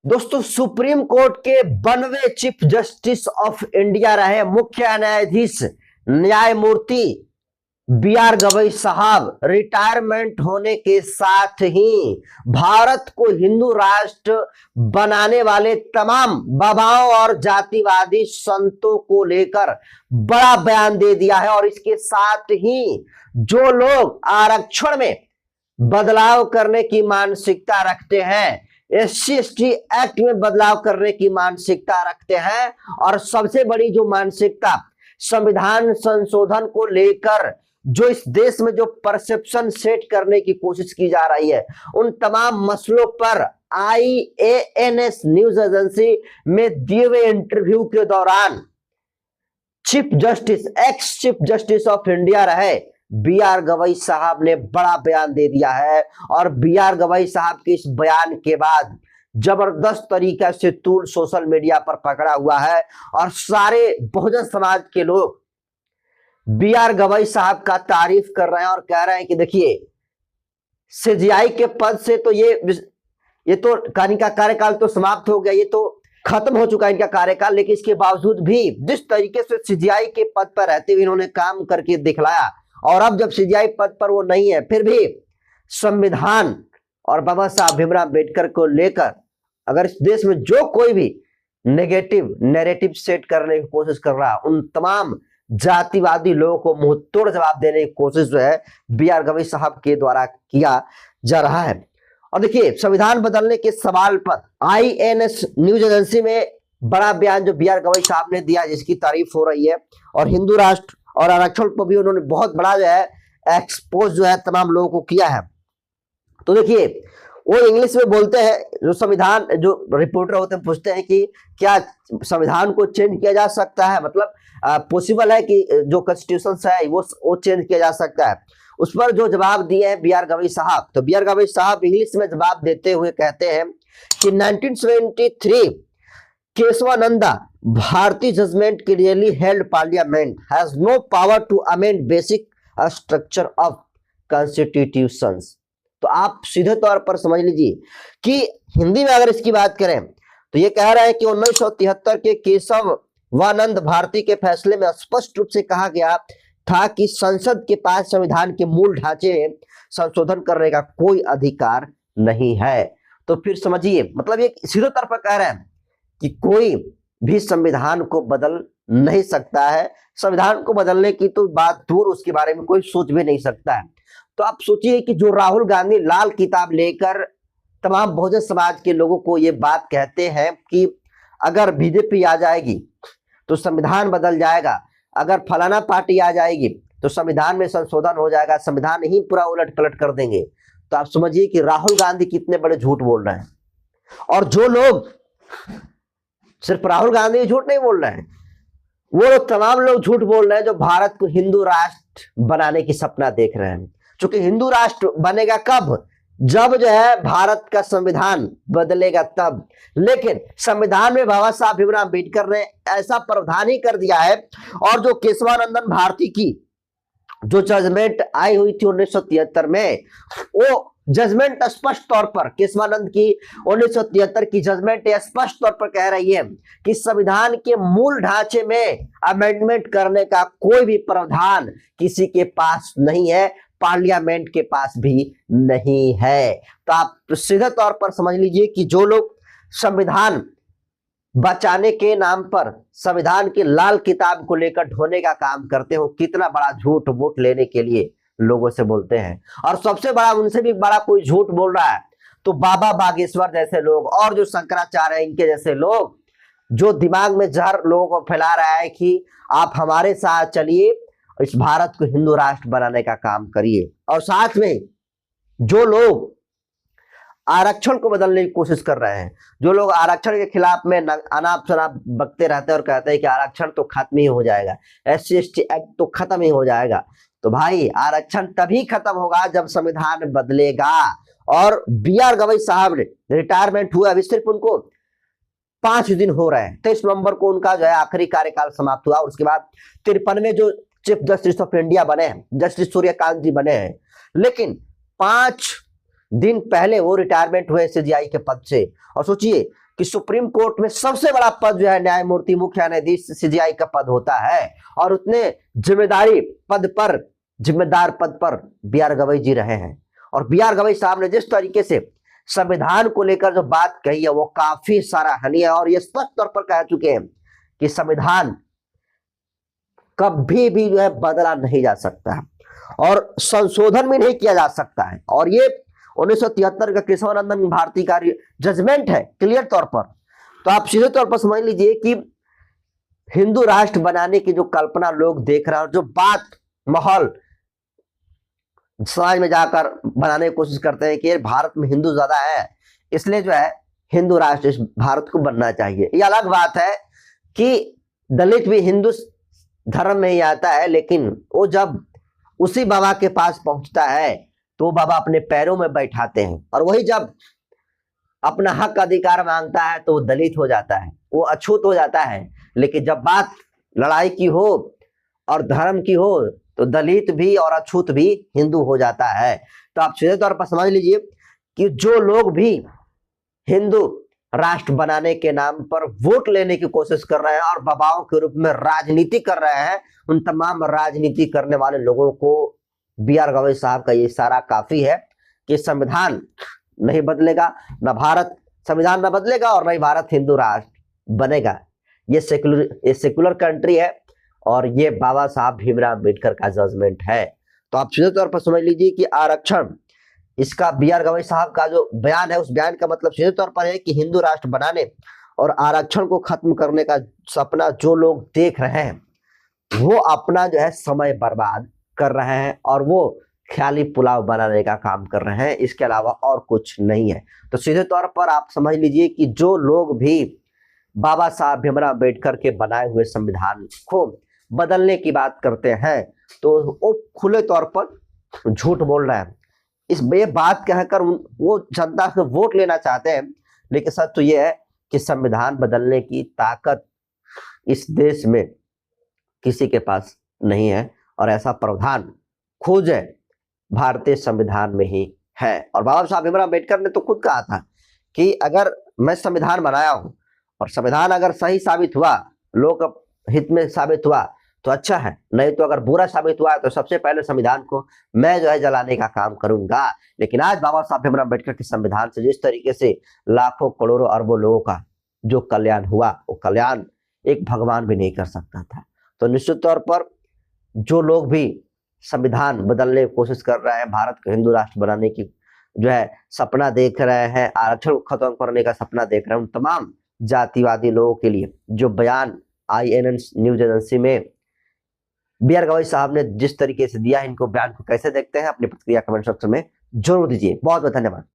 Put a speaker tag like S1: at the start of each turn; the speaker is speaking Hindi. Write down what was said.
S1: दोस्तों, सुप्रीम कोर्ट के 92वें चीफ जस्टिस ऑफ इंडिया रहे मुख्य न्यायाधीश न्यायमूर्ति बी आर गवई साहब रिटायरमेंट होने के साथ ही भारत को हिंदू राष्ट्र बनाने वाले तमाम बाबाओं और जातिवादी संतों को लेकर बड़ा बयान दे दिया है। और इसके साथ ही जो लोग आरक्षण में बदलाव करने की मानसिकता रखते हैं, SC/ST एक्ट में बदलाव करने की मानसिकता रखते हैं, और सबसे बड़ी जो मानसिकता संविधान संशोधन को लेकर जो इस देश में जो परसेप्शन सेट करने की कोशिश की जा रही है, उन तमाम मसलों पर IANS न्यूज एजेंसी में दिए हुए इंटरव्यू के दौरान ex chief justice of India रहे बी आर गवई साहब ने बड़ा बयान दे दिया है। और बी आर गवई साहब के इस बयान के बाद जबरदस्त तरीके से तूल सोशल मीडिया पर पकड़ा हुआ है, और सारे बहुजन समाज के लोग बी आर गवई साहब का तारीफ कर रहे हैं और कह रहे हैं कि देखिए, CJI के पद से तो ये तो इनका कार्यकाल तो समाप्त हो गया, ये तो खत्म हो चुका है इनका कार्यकाल, लेकिन इसके बावजूद भी जिस तरीके से CJI के पद पर रहते हुए इन्होंने काम करके दिखलाया, और अब जब CJI पद पर वो नहीं है, फिर भी संविधान और बाबा साहब भीमराव अम्बेडकर को लेकर अगर इस देश में जो कोई भी नेगेटिव नैरेटिव सेट करने की कोशिश कर रहा है, उन तमाम जातिवादी लोगों को मुंह तोड़ जवाब देने की कोशिश जो है बी आर गवई साहब के द्वारा किया जा रहा है। और देखिए, संविधान बदलने के सवाल पर IANS न्यूज एजेंसी में बड़ा बयान जो बी आर गवई साहब ने दिया, जिसकी तारीफ हो रही है, और हिंदू राष्ट्र और आरक्षण पर भी उन्होंने बहुत बड़ा जो है एक्सपोज जो है तमाम लोगों को किया है। तो देखिए, वो इंग्लिश में बोलते हैं, जो संविधान जो रिपोर्टर होते हैं पूछते हैं कि क्या संविधान को चेंज किया जा सकता है, मतलब पॉसिबल है कि जो कॉन्स्टिट्यूशन है वो चेंज किया जा सकता है। उस पर जो जवाब दिए हैं बी आर गवई साहब, तो बी आर गवई साहब इंग्लिश में जवाब देते हुए कहते हैं कि 1973 Kesavananda Bharati judgement clearly held parliament has no power to amend basic structure of constitutions. तो आप सीधे तौर पर समझ लीजिए कि हिंदी में अगर इसकी बात करें तो ये कह रहे हैं कि 1973 के केशवानंद भारती के फैसले में स्पष्ट रूप से कहा गया था कि संसद के पास संविधान के मूल ढांचे में संशोधन करने का कोई अधिकार नहीं है। तो फिर समझिए, मतलब ये सीधे तौर पर कह रहे हैं कि कोई भी संविधान को बदल नहीं सकता है, संविधान को बदलने की तो बात दूर, उसके बारे में कोई सोच भी नहीं सकता है। तो आप सोचिए कि जो राहुल गांधी लाल किताब लेकर तमाम बहुजन समाज के लोगों को ये बात कहते हैं कि अगर बीजेपी आ जाएगी तो संविधान बदल जाएगा, अगर फलाना पार्टी आ जाएगी तो संविधान में संशोधन हो जाएगा, संविधान ही पूरा उलट पलट कर देंगे, तो आप समझिए कि राहुल गांधी कितने बड़े झूठ बोल रहे हैं। और जो लोग, सिर्फ राहुल गांधी झूठ नहीं बोल रहे हैं, वो लोग तमाम लोग झूठ बोल रहे हैं जो भारत को हिंदू राष्ट्र बनाने की सपना देख रहे हैं। क्योंकि हिंदू राष्ट्र बनेगा कब? जब जो है भारत का संविधान बदलेगा तब। लेकिन संविधान में बाबा साहब भीमराव अम्बेडकर ने ऐसा प्रावधान ही कर दिया है, और जो केशवानंदन भारती की जो जजमेंट आई हुई थी 1973 में, वो जजमेंट स्पष्ट तौर पर केशवानंद की 1973 की जजमेंट स्पष्ट तौर पर कह रही है कि संविधान के मूल ढांचे में अमेंडमेंट करने का कोई भी प्रावधान किसी के पास नहीं है, पार्लियामेंट के पास भी नहीं है। तो आप सीधे तौर पर समझ लीजिए कि जो लोग संविधान बचाने के नाम पर संविधान की लाल किताब को लेकर ढोने का काम करते हो, कितना बड़ा झूठ वोट लेने के लिए लोगों से बोलते हैं। और सबसे बड़ा, उनसे भी बड़ा कोई झूठ बोल रहा है तो बाबा बागेश्वर जैसे लोग और जो शंकराचार्य है, इनके जैसे लोग, जो दिमाग में जहर लोगों को फैला रहा है कि आप हमारे साथ चलिए, इस भारत को हिंदू राष्ट्र बनाने का काम करिए। और साथ में जो लोग आरक्षण को बदलने की कोशिश कर रहे हैं, जो लोग आरक्षण के खिलाफ में अनाप शनाप बकते रहते हैं और कहते हैं कि आरक्षण तो खत्म ही हो जाएगा, SC/ST एक्ट तो खत्म ही हो जाएगा, तो भाई आरक्षण तभी खत्म होगा जब संविधान बदलेगा। और बी आर गवई साहब ने रिटायरमेंट हुआ, अभी सिर्फ उनको 5 दिन हो रहे हैं, 23 नवंबर को उनका जो है आखिरी कार्यकाल समाप्त हुआ। उसके बाद 53वें जो चीफ जस्टिस ऑफ इंडिया बने हैं, जस्टिस सूर्यकांत जी बने हैं, लेकिन 5 दिन पहले वो रिटायरमेंट हुए CJI के पद से। और सोचिए कि सुप्रीम कोर्ट में सबसे बड़ा पद जो है न्यायमूर्ति मुख्य न्यायाधीश सीजेआई का पद होता है, और उतने जिम्मेदार पद पर बी आर गवई जी रहे हैं। और बी आर गवई साहब ने जिस तरीके से संविधान को लेकर जो बात कही है वो काफी सराहनीय है, और ये स्पष्ट तौर पर कह चुके हैं कि संविधान कभी भी जो है बदला नहीं जा सकता है और संशोधन भी नहीं किया जा सकता है। और ये 1973 का केशवानंदन भारती का जजमेंट है क्लियर तौर पर। तो आप सीधे तौर पर समझ लीजिए कि हिंदू राष्ट्र बनाने की जो कल्पना लोग देख रहे हैं और जो बात माहौल समाज में जाकर बनाने की कोशिश करते हैं कि भारत में हिंदू ज्यादा है इसलिए जो है हिंदू राष्ट्र इस भारत को बनना चाहिए। ये अलग बात है कि दलित भी हिंदू धर्म में ही आता है, लेकिन वो जब उसी बाबा के पास पहुंचता है तो बाबा अपने पैरों में बैठाते हैं, और वही जब अपना हक अधिकार मांगता है तो वो दलित हो जाता है, वो अछूत हो जाता है। लेकिन जब बात लड़ाई की हो और धर्म की हो तो दलित भी और अछूत भी हिंदू हो जाता है। तो आप सीधे तौर पर समझ लीजिए कि जो लोग भी हिंदू राष्ट्र बनाने के नाम पर वोट लेने की कोशिश कर रहे हैं और बाबाओं के रूप में राजनीति कर रहे हैं, उन तमाम राजनीति करने वाले लोगों को बी आर गवई साहब का ये इशारा काफी है कि संविधान नहीं बदलेगा, संविधान न बदलेगा और न ही भारत हिंदू राष्ट्र बनेगा। ये सेकुलर कंट्री है और ये बाबा साहब भीमराव अम्बेडकर का जजमेंट है। तो आप सीधे तौर पर समझ लीजिए कि आरक्षण, इसका बी आर गवई साहब का जो बयान है उस बयान का मतलब सीधे तौर पर है कि हिंदू राष्ट्र बनाने और आरक्षण को खत्म करने का सपना जो लोग देख रहे हैं वो अपना जो है समय बर्बाद कर रहे हैं और वो ख्याली पुलाव बनाने का काम कर रहे हैं, इसके अलावा और कुछ नहीं है। तो सीधे तौर पर आप समझ लीजिए कि जो लोग भी बाबा साहब भीमराव अम्बेडकर के बनाए हुए संविधान को बदलने की बात करते हैं तो वो खुले तौर पर झूठ बोल रहे हैं। ये बात कहकर वो जनता से वोट लेना चाहते हैं, लेकिन सच तो ये है कि संविधान बदलने की ताकत इस देश में किसी के पास नहीं है और ऐसा प्रावधान खोजे भारतीय संविधान में ही है। और बाबा साहब भीमराव अम्बेडकर ने तो खुद कहा था कि अगर मैं संविधान बनाया हूं और संविधान अगर सही साबित हुआ, लोक हित में साबित हुआ तो अच्छा है, नहीं तो अगर बुरा साबित हुआ तो सबसे पहले संविधान को मैं जो है जलाने का काम करूंगा। लेकिन आज बाबा साहब भीमराव अम्बेडकर के संविधान से जिस तरीके से लाखों करोड़ों अरबों लोगों का जो कल्याण हुआ वो कल्याण एक भगवान भी नहीं कर सकता था। तो निश्चित तौर पर जो लोग भी संविधान बदलने की कोशिश कर रहे हैं, भारत को हिंदू राष्ट्र बनाने की जो है सपना देख रहे हैं, आरक्षण को खत्म करने का सपना देख रहे हैं, उन तमाम जातिवादी लोगों के लिए जो बयान INN न्यूज एजेंसी में बी आर गवई साहब ने जिस तरीके से दिया, इनको बयान को कैसे देखते हैं अपनी प्रतिक्रिया कमेंट सेक्शन में जरूर दीजिए। बहुत बहुत धन्यवाद।